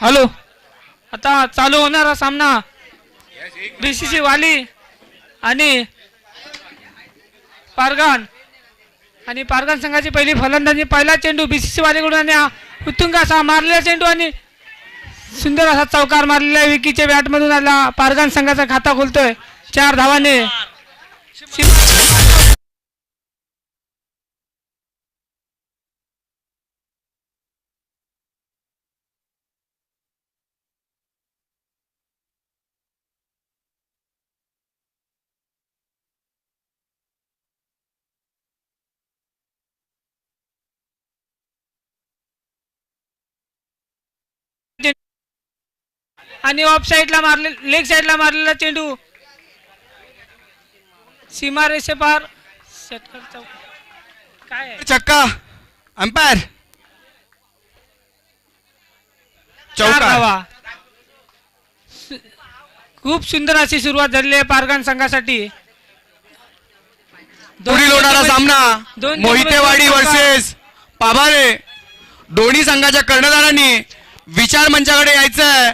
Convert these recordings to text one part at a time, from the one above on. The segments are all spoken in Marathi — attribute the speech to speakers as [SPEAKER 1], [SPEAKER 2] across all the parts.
[SPEAKER 1] हॅलो, आता चालू होणारा सामना बीसीसी वाली आणि पारगान आणि पारगान संघाची पहिली फलंदाजी. पहिला चेंडू बीसीसी वालीकडून आणि उत्तुंग असा मारलेला चेंडू आणि सुंदर असा चौकार मारलेला विकीच्या बॅटमधून आला. पारगान संघाचा खाता खोलतोय 4 धावाने. आणि ऑफ साइडला मारले, लेग साइडला मारलेला चेंडू सीमा रेषे पार. काय आहे?
[SPEAKER 2] चक्का अंपायर
[SPEAKER 1] 4
[SPEAKER 2] चौका.
[SPEAKER 1] धावा. खूप सुंदर अशी सुरुवात झालेली आहे पारगान संघासाठी.
[SPEAKER 2] पुढील होणारा सामना मोहितेवाडी वर्सेस पाभारे. दोन्ही संघाच्या कर्णधारांनी विचार मंचाकडे यायचंय.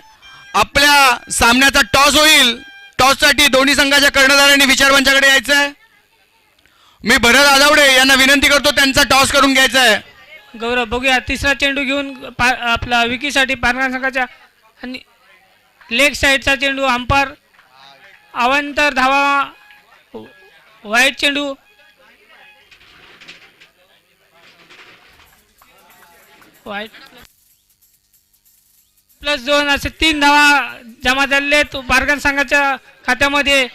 [SPEAKER 2] आपल्या सामन्याचा टॉस होईल. टॉस साठी दोन्ही संघाच्या कर्णधारांनी विचार मंचाकडे यायचंय. मी भरत आदावडे यांना विनंती करतो त्यांचा टॉस करून घ्यायचा आहे.
[SPEAKER 1] गौरव बघूया तिसरा चेंडू घेऊन आपला विकीसाठी पारगान संघाच्या आणि लेग साईडचा चेंडू अंपायर अवांतर धावा. वाईट चेंडू वाईट +2 असे 3 धावा जमा झालेले आहेत पारगान संघाच्या खात्यामध्ये.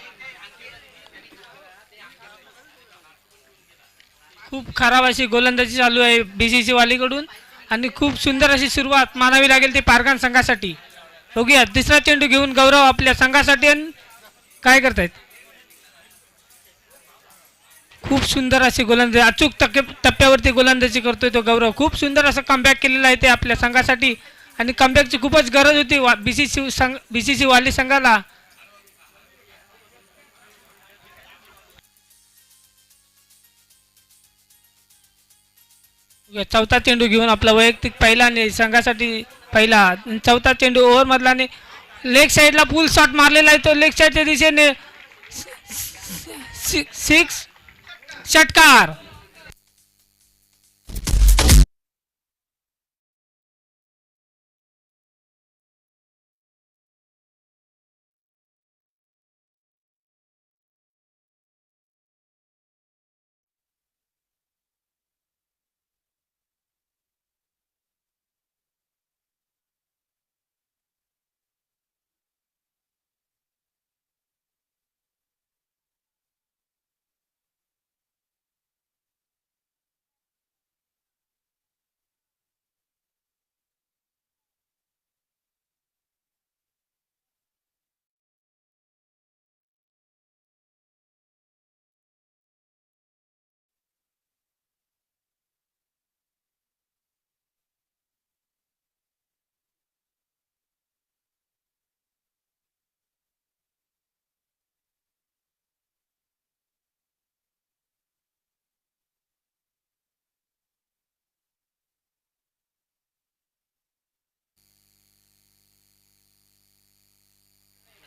[SPEAKER 1] खूप खराब अशी गोलंदाजी चालू आहे बीसीसी वालीकडून आणि खूप सुंदर अशी सुरुवात मानावी लागेल ती पारगान संघासाठी. बघूया तिसरा चेंडू घेऊन गौरव आपल्या संघासाठी काय करतायत. खूप सुंदर अशी गोलंदाजी अचूक टप्प्यावरती गोलंदाजी करतोय तो गौरव. खूप सुंदर असं कमबॅक केलेलं आहे ते आपल्या संघासाठी आणि कमबॅकची खूपच गरज होती बीसीसी वाली संघाला. चौथा चेंडू घेऊन आपला वैयक्तिक पहिला आणि संघासाठी पहिला चौथा चेंडू ओव्हर मधला आणि लेग साइडला फुल शॉट मारलेला आहे तो लेग साइडच्या दिशेने 6 षटकार.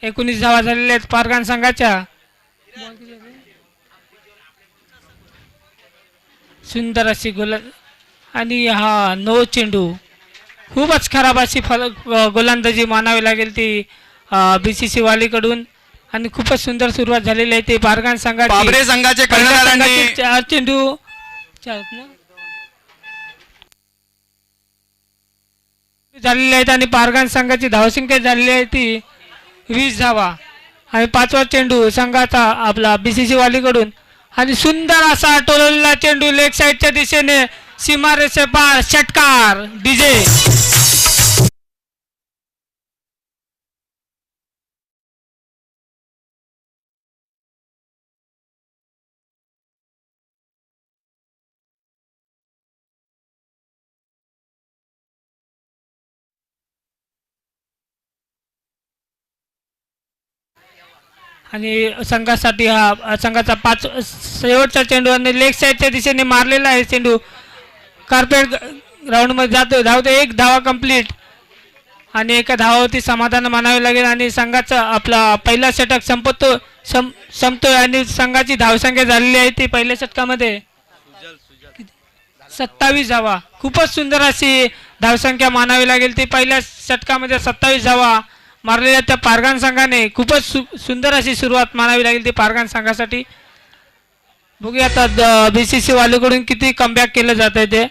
[SPEAKER 1] एकोणीस धावा झालेल्या आहेत पारगान संघाच्या. सुंदर अशी आणि हा 9 चेंडू. खूपच खराब अशी गोलंदाजी मानावी लागेल ती बीसीसी वालीकडून आणि खूपच सुंदर सुरुवात झालेली आहे ते पारगान
[SPEAKER 2] पाभरे संघाचे कर्णधारांनी
[SPEAKER 1] 4 चेंडू झालेले आहेत आणि पारगान संघाची धावसंख्या झालेली आहे ती 20 धावा. आणि 5वा चेंडू संघाचा आपला बीसीसी वालीकडून आणि सुंदर असा टोललेला चेंडू लेग साइडच्या दिशेने सीमा रेषे पार षटकार. डीजे आणि संघासाठी हा संघाचा 5 शेवटचा चेंडू आणि लेग साइडच्या दिशेने मारलेला आहे चेंडू कार्पेट ग्राउंड मध्ये जातो. धावतो 1 धावा कंप्लीट. आणि एका धावावरती समाधान मानावे लागेल आणि संघाचा आपला पहिला षटक संपतोय आणि संघाची धावसंख्या झालेली आहे ती पहिल्या षटकामध्ये 27 धावा. खूपच सुंदर अशी धावसंख्या मानावी लागेल ती पहिल्या षटकामध्ये 27 धावा मारलेल्या त्या पारगान संघाने. खूपच सुंदर अशी सुरुवात मानावी लागेल ती पारगान संघासाठी. बघूया आता बीसीसी वालेकडून किती कमबॅक केलं जात आहे ते.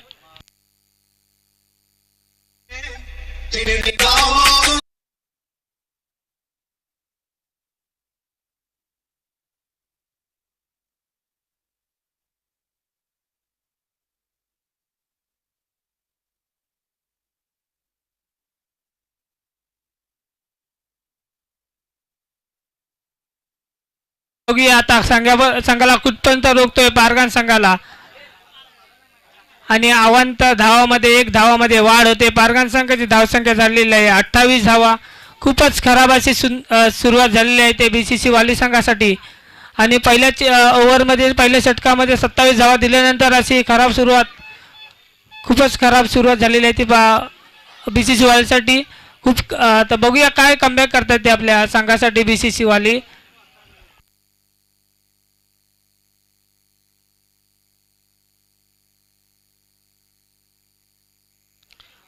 [SPEAKER 1] बघूया आता संघाला कुठपर्यंत रोखतोय पारगान संघाला आणि अवांत धावामध्ये 1 धावामध्ये वाढ होते. पारगान संघाची धावसंख्या झालेली आहे 28 धावा. खूपच खराब अशी सुरुवात झालेली आहे ते बीसीसी वाली संघासाठी आणि पहिल्याच ओव्हरमध्ये पहिल्या षटकामध्ये 27 धावा दिल्यानंतर अशी खूपच खराब सुरुवात झालेली आहे ती बीसीसी वालीसाठी. खूप आता बघूया काय कमबॅक करतात ते आपल्या संघासाठी बीसीसी वाली.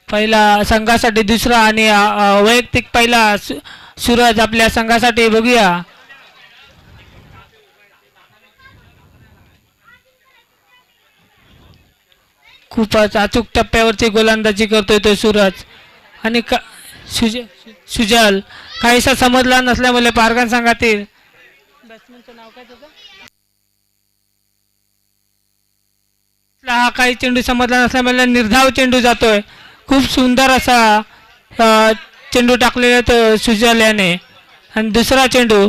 [SPEAKER 1] पहिला संघासाठी दुसरा आणि वैयक्तिक पहिला सूरज आपल्या संघासाठी. बघूया खूपच अचूक टप्प्यावरची गोलंदाजी करतोय तो सूरज आणि सुजल काहीसा समजला नसल्यामुळे पारगान संघातील बॅट्समनचं नाव काय त्याचं हा काही चेंडू समजला नसल्यामुळे निर्धाव चेंडू जातोय. खूप सुंदर असा चेंडू टाकलेला तो सुजल याने आणि दुसरा चेंडू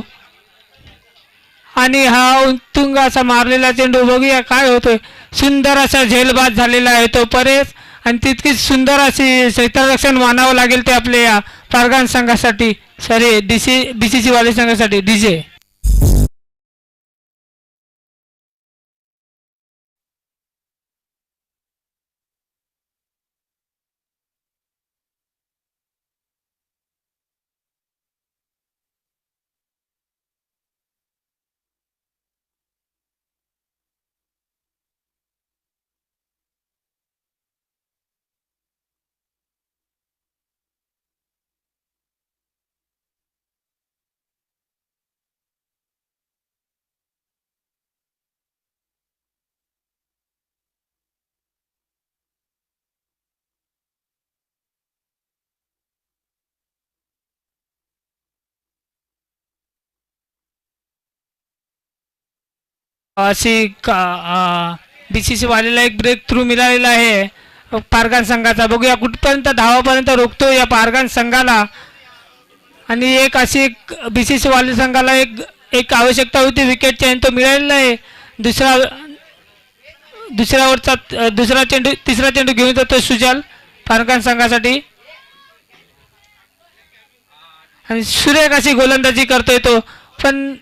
[SPEAKER 1] आणि हा उत्तुंग असा मारलेला चेंडू. बघूया काय होतोय. सुंदर असा झेलबाद झालेला आहे तो परेश आणि तितकीच सुंदर अशी क्षेत्ररक्षण मानावं लागेल ते आपल्या पारगान संघासाठी सॉरी बीसीसी वाले संघासाठी. डीजे अशी बीसीसी वालेला एक ब्रेक थ्रू मिळालेला आहे पारगान संघाचा. बघूया कुठपर्यंत धावापर्यंत रोखतो या पारगान संघाला आणि एक अशी बीसीसी वाले संघाला एक आवश्यकता होती विकेटची आणि तो मिळालेला आहे. दुसऱ्या ओव्हरचा तिसरा चेंडू घेऊन जातो सुजल पारगान संघासाठी आणि सुरेख अशी गोलंदाजी करतोय तो पण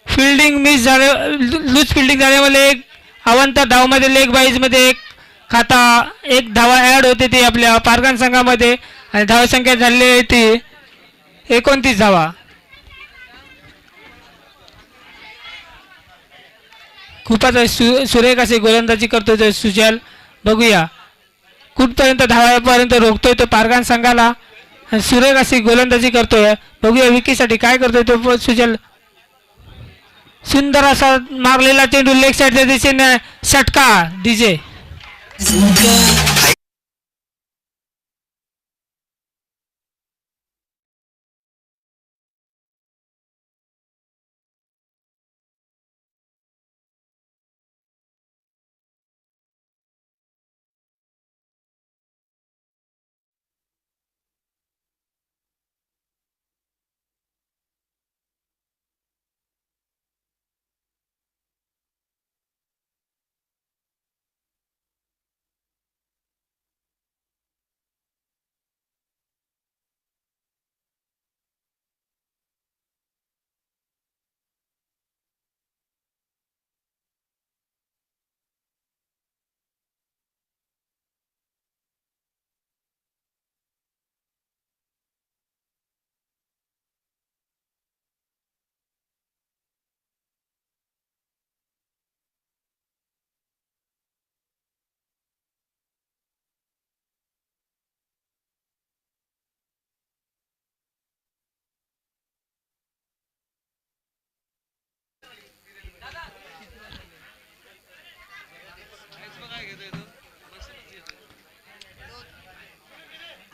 [SPEAKER 1] फिल्डिंग मिस झाले लूज फिल्डिंग झाल्यामुळे एक अवंत धावमध्ये लेग बाईजमध्ये एक धावा ॲड होते ती आपल्या पारगान संघामध्ये आणि धावसंख्या झालेली आहे ती 29 धावा. खूपच सुरेख अशी गोलंदाजी करतोय तो सुजल. बघूया कुठपर्यंत धावापर्यंत रोखतोय तो पारगान संघाला. सुरेख अशी गोलंदाजी करतोय. बघूया विकीसाठी काय करतोय तो सुजल. सुंदर असा मारलेला चेंडू लेग साईडच्या दिशेने षटका. डीजे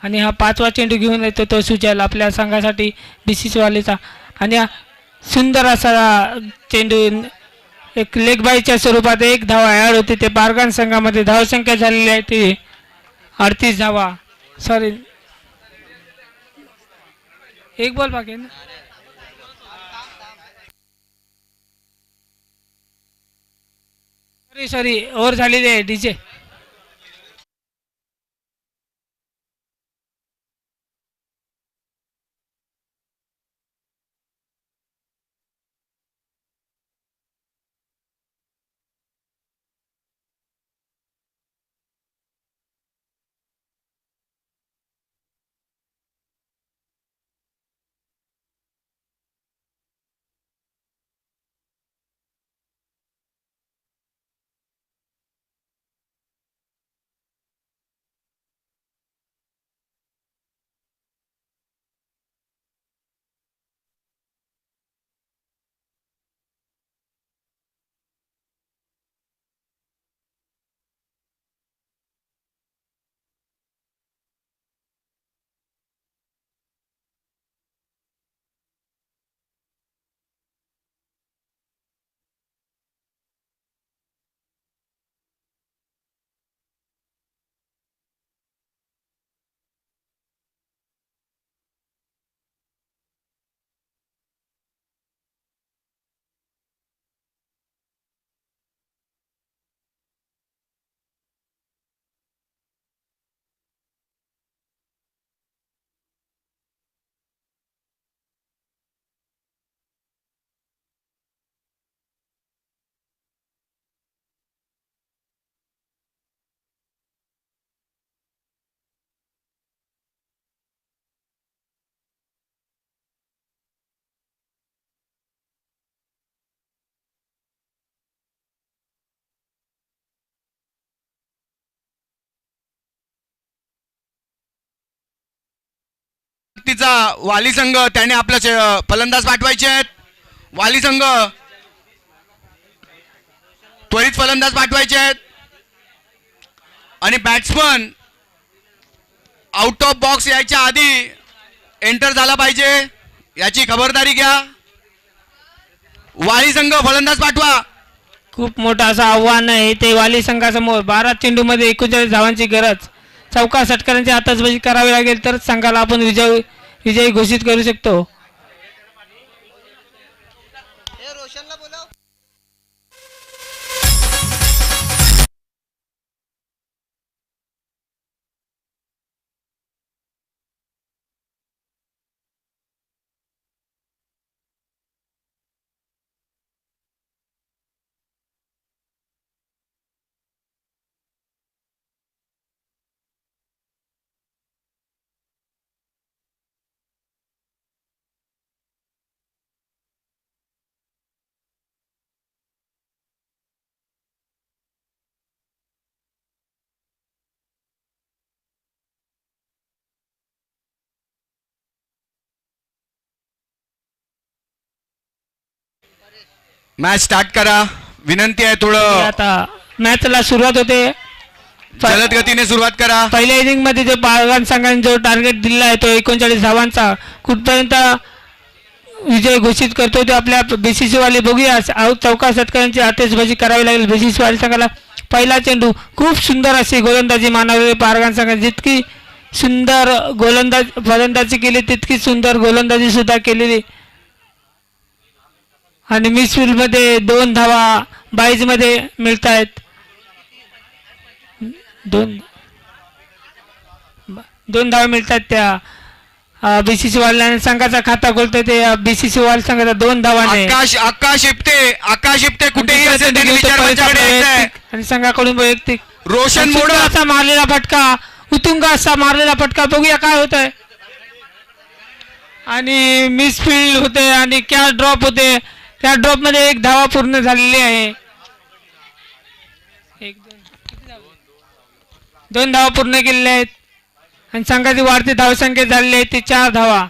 [SPEAKER 1] आणि हा 5वा चेंडू घेऊन येतो तो सुजल आपल्या संघासाठी BCC वालेचा. आणि हा सुंदर असा चेंडू एक लेग बायच्या स्वरूपात एक धावा ॲड होते. ते पारगान संघामध्ये धावसंख्या झालेली आहे ती 38 धावा. सॉरी एक बॉल बाकी आहे ना. सॉरी ओव्हर झालेली आहे डीजे.
[SPEAKER 2] तिचा वाली संघ त्याने आपला फलंदाज पाठवायचे आहेत. वाली संघ त्वरित फलंदाज पाठवायचे आहेत आणि बॅट्समन आउट ऑफ बॉक्स यायच्या आधी एंटर झाला पाहिजे याची खबरदारी घ्या. वाली संघ फलंदाज पाठवा.
[SPEAKER 1] खूप मोठं असं आव्हान आहे ते वाली संघासमोर. 12 चेंडूमध्ये 39 धावांची गरज. चौका षटकारांची आतषबाजी करावी लागेल तर संघाला आपण विजयी घोषित करू शकतो.
[SPEAKER 2] मॅच स्टार्ट करा. विनंती आहे थोडं
[SPEAKER 1] आता मॅचला सुरुवात होते.
[SPEAKER 2] जलद गतीने सुरुवात करा.
[SPEAKER 1] पहिल्या इनिंग मध्ये जो पारगान संघाने जो टार्गेट दिला आहे तो 39 धावांचा कुठपर्यंत विजय घोषित करतो ते आपल्या BCC वाले बघूया. चौका षटकारांची आतिषबाजी करावी लागेल BCC वाले संघाला. पहिला चेंडू खूप सुंदर अशी गोलंदाजी मानवलेली पारगान संघाने. जितकी सुंदर फलंदाजी केली तितकी सुंदर गोलंदाजी सुद्धा केलेली. आणि मिसफील्ड मध्ये 2 धावा 22 मध्ये मिळत आहेत. 2 धावा मिळतात त्या BCC वाल्याने. संघाचा खाता खोलतोय ते BCC वाले संघाचा 2 धावाने.
[SPEAKER 2] आकाश इप्ते कुठेही असेल तरी विचारमंचाकडे यायचंय.
[SPEAKER 1] आणि संघाकडून वैयक्तिक
[SPEAKER 2] रोशन मोड
[SPEAKER 1] असा मारलेला फटका, उतुंग असा मारलेला फटका. बघूया काय होत आहे. आणि मिसफील्ड होते आणि कॅच ड्रॉप होते. त्या ड्रॉप मध्ये 1 धावा पूर्ण झालेली आहे. 2 धावा पूर्ण केलेल्या आहेत आणि संघाची वाढती धावसंख्या झालेली आहे ती 4 धावा.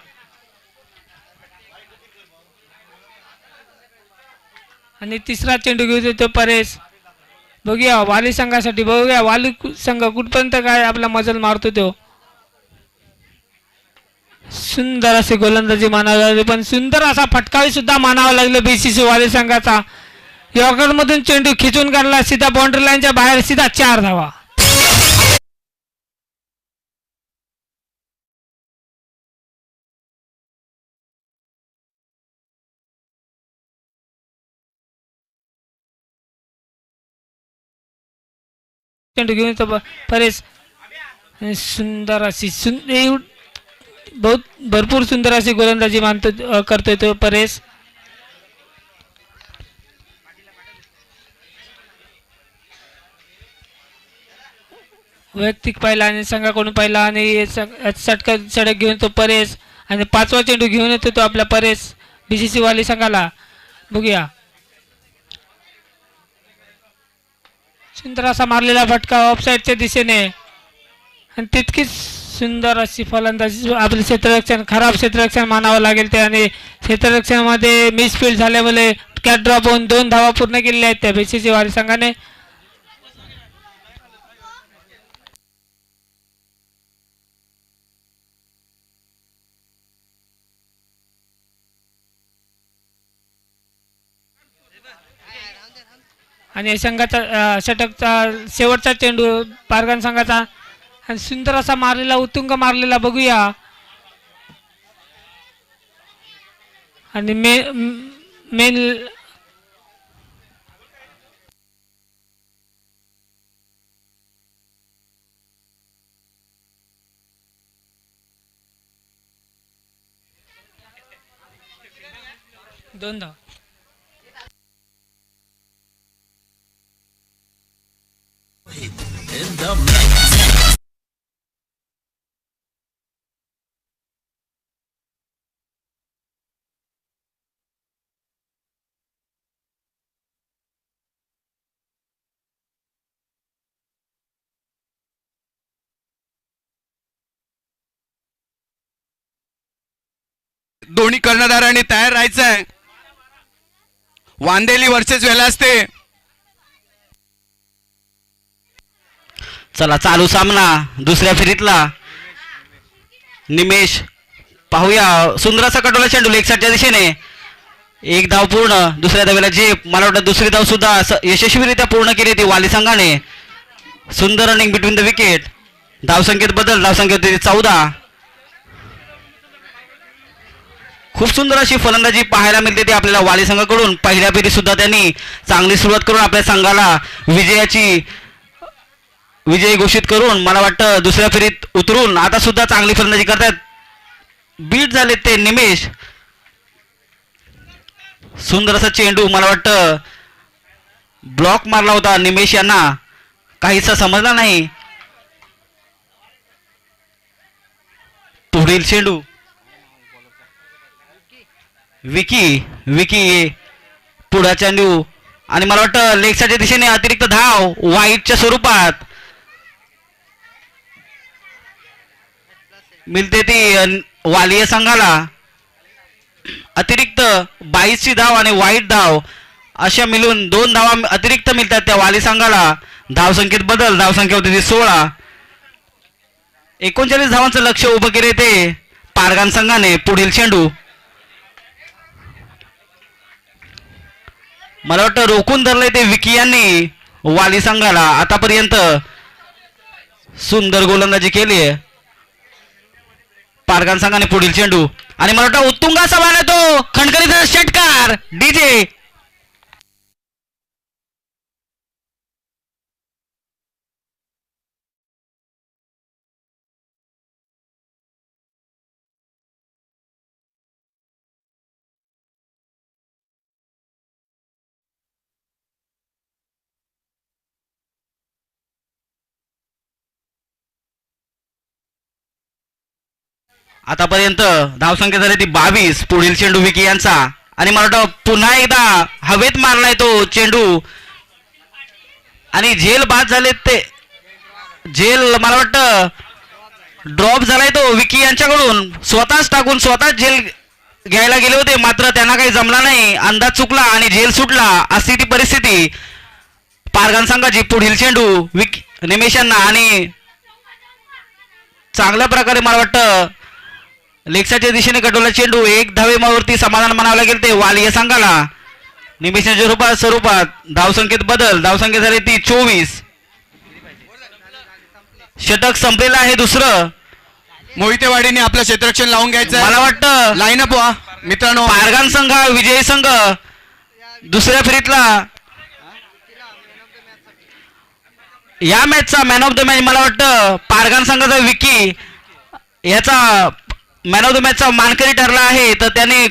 [SPEAKER 1] आणि तिसरा चेंडू घेऊ देतो परेश. बघूया वाली संघासाठी. बघूया वाली संघ कुठपर्यंत काय आपला मजल मारतो तो. सुंदर असे गोलंदाजी मानावी लागली, पण सुंदर असा फटकावी सुद्धा मानावा लागला बीसीसी वाली संघाचा. यॉर्कर मधून चेंडू खिचून काढला सीधा बाउंड्री लाईनच्या बाहेर, सीधा 4 धावा. चेंडू घेऊन येतो परेश. सुंदर अशी बहुत भरपूर सुंदर अशी गोलंदाजी मानतो करतोय तो परेश. वैयक्तिक पाहिला आणि संघाकडून पाहिला आणि सडक घेऊन तो परेश आणि 5वा चेंडू घेऊन येतो तो आपल्या परेश बीसीसी वाली संघाला. बघूया सुंदर असा मारलेला फटका ऑफसाईडच्या दिशेने आणि तितकीच सुंदर अशी फलंदाजी. आपले क्षेत्ररक्षण खराब क्षेत्ररक्षण मानावं लागेल ते, आणि क्षेत्ररक्षणामध्ये मिसफील्ड झाल्यामुळे कॅट ड्रॉप होऊन 2 धावा पूर्ण केलेल्या आहेत त्या बीसीसी वाली संघाने. आणि संघाचा षटकचा शेवटचा चेंडू पारगान संघाचा आणि सुंदर असा मारलेला उत्तुंग मारलेला. बघूया आणि मेन दोन धाव.
[SPEAKER 2] दोन्ही कर्णधारांनी तयार राहायचं आहे. वांदेली वर्सेस वेलास्ते.
[SPEAKER 3] चला चालू सामना दुसऱ्या फेरीतला. निमेश पाहूया सुंदर असा कटोला चेंडू लेग साईडच्या दिशेने. 1 धाव पूर्ण. दुसऱ्या धावेला झेप. मला वाटतं दुसरी धाव सुद्धा यशस्वीरित्या पूर्ण केली ती वाली संघाने. सुंदर रनिंग बिटवीन द विकेट. धावसंख्येत बदल. धावसंख्येत होती 14. खूप सुंदर अशी फलंदाजी पाहायला मिळते ती आपल्याला वाली संघाकडून. पहिल्या फेरीत सुद्धा त्यांनी चांगली सुरुवात करून आपल्या संघाला विजयी घोषित करून मला वाटतं दुसऱ्या फेरीत उतरून आता सुद्धा चांगली फलंदाजी करतात. बीट झाले ते निमेश. सुंदर असा चेंडू. मला वाटतं ब्लॉक मारला होता निमेश यांना, काहीसा समजला नाही. पुढील चेंडू विकी पुढा चेंडू आणि मला वाटतं लेग साईडच्या दिशेने अतिरिक्त धाव वाईटच्या स्वरूपात मिळते ती वालिया संघाला. अतिरिक्त 22ची धाव आणि वाईट धाव अशा मिळून 2 धावा अतिरिक्त मिळतात त्या वाली संघाला. धावसंख्येत बदल. धावसंख्या होती ती 16. 39 धावांचं लक्ष उभं केले ते पारगान संघाने. पुढील चेंडू मला वाटतं रोखून धरलंय ते विकी यांनी वाली संघाला. आतापर्यंत सुंदर गोलंदाजी केली आहे पारगान संघाने. पुढील चेंडू आणि मला वाटतं उत्तुंग असा बाण येतो. खणखणीचा षटकार डीजे. आतापर्यंत धावसंख्या झाली ती 22. पुढील चेंडू विकी यांचा आणि मला वाटतं पुन्हा एकदा हवेत मारलाय तो चेंडू आणि झेल बाद झाले ते. झेल मला वाटतं ड्रॉप झालाय तो विकी यांच्याकडून. स्वतःच टाकून स्वतःच झेल घ्यायला गेले होते, मात्र त्यांना काही जमला नाही. अंदाज चुकला आणि झेल सुटला. अशी ती परिस्थिती पारगान संघाची. पुढील चेंडू निमेश यांना आणि चांगल्या प्रकारे मला वाटतं लेक्साच्या दिशेने कटवला चेंडू 1 धावेवरती समाधान म्हणावं लागेल ते वालिया संघाला. निमिषाच्या स्वरूपात धावसंख्येत बदल. धावसंख्या झाली ती 24. षटक संपलेलं आहे दुसरं.
[SPEAKER 2] मोहितेवाडीने आपलं क्षेत्ररक्षण लावून घ्यायचं.
[SPEAKER 3] मला वाटतं
[SPEAKER 2] लाईन अप व्हा मित्रांनो.
[SPEAKER 3] पारगान संघ विजयी संघ दुसऱ्या फेरीतला या मॅचचा मॅन ऑफ द मॅच मला वाटतं पारगान संघाचा विकी याचा मॅन ऑफ द मॅचचा मानकरी ठरला आहे. तर त्याने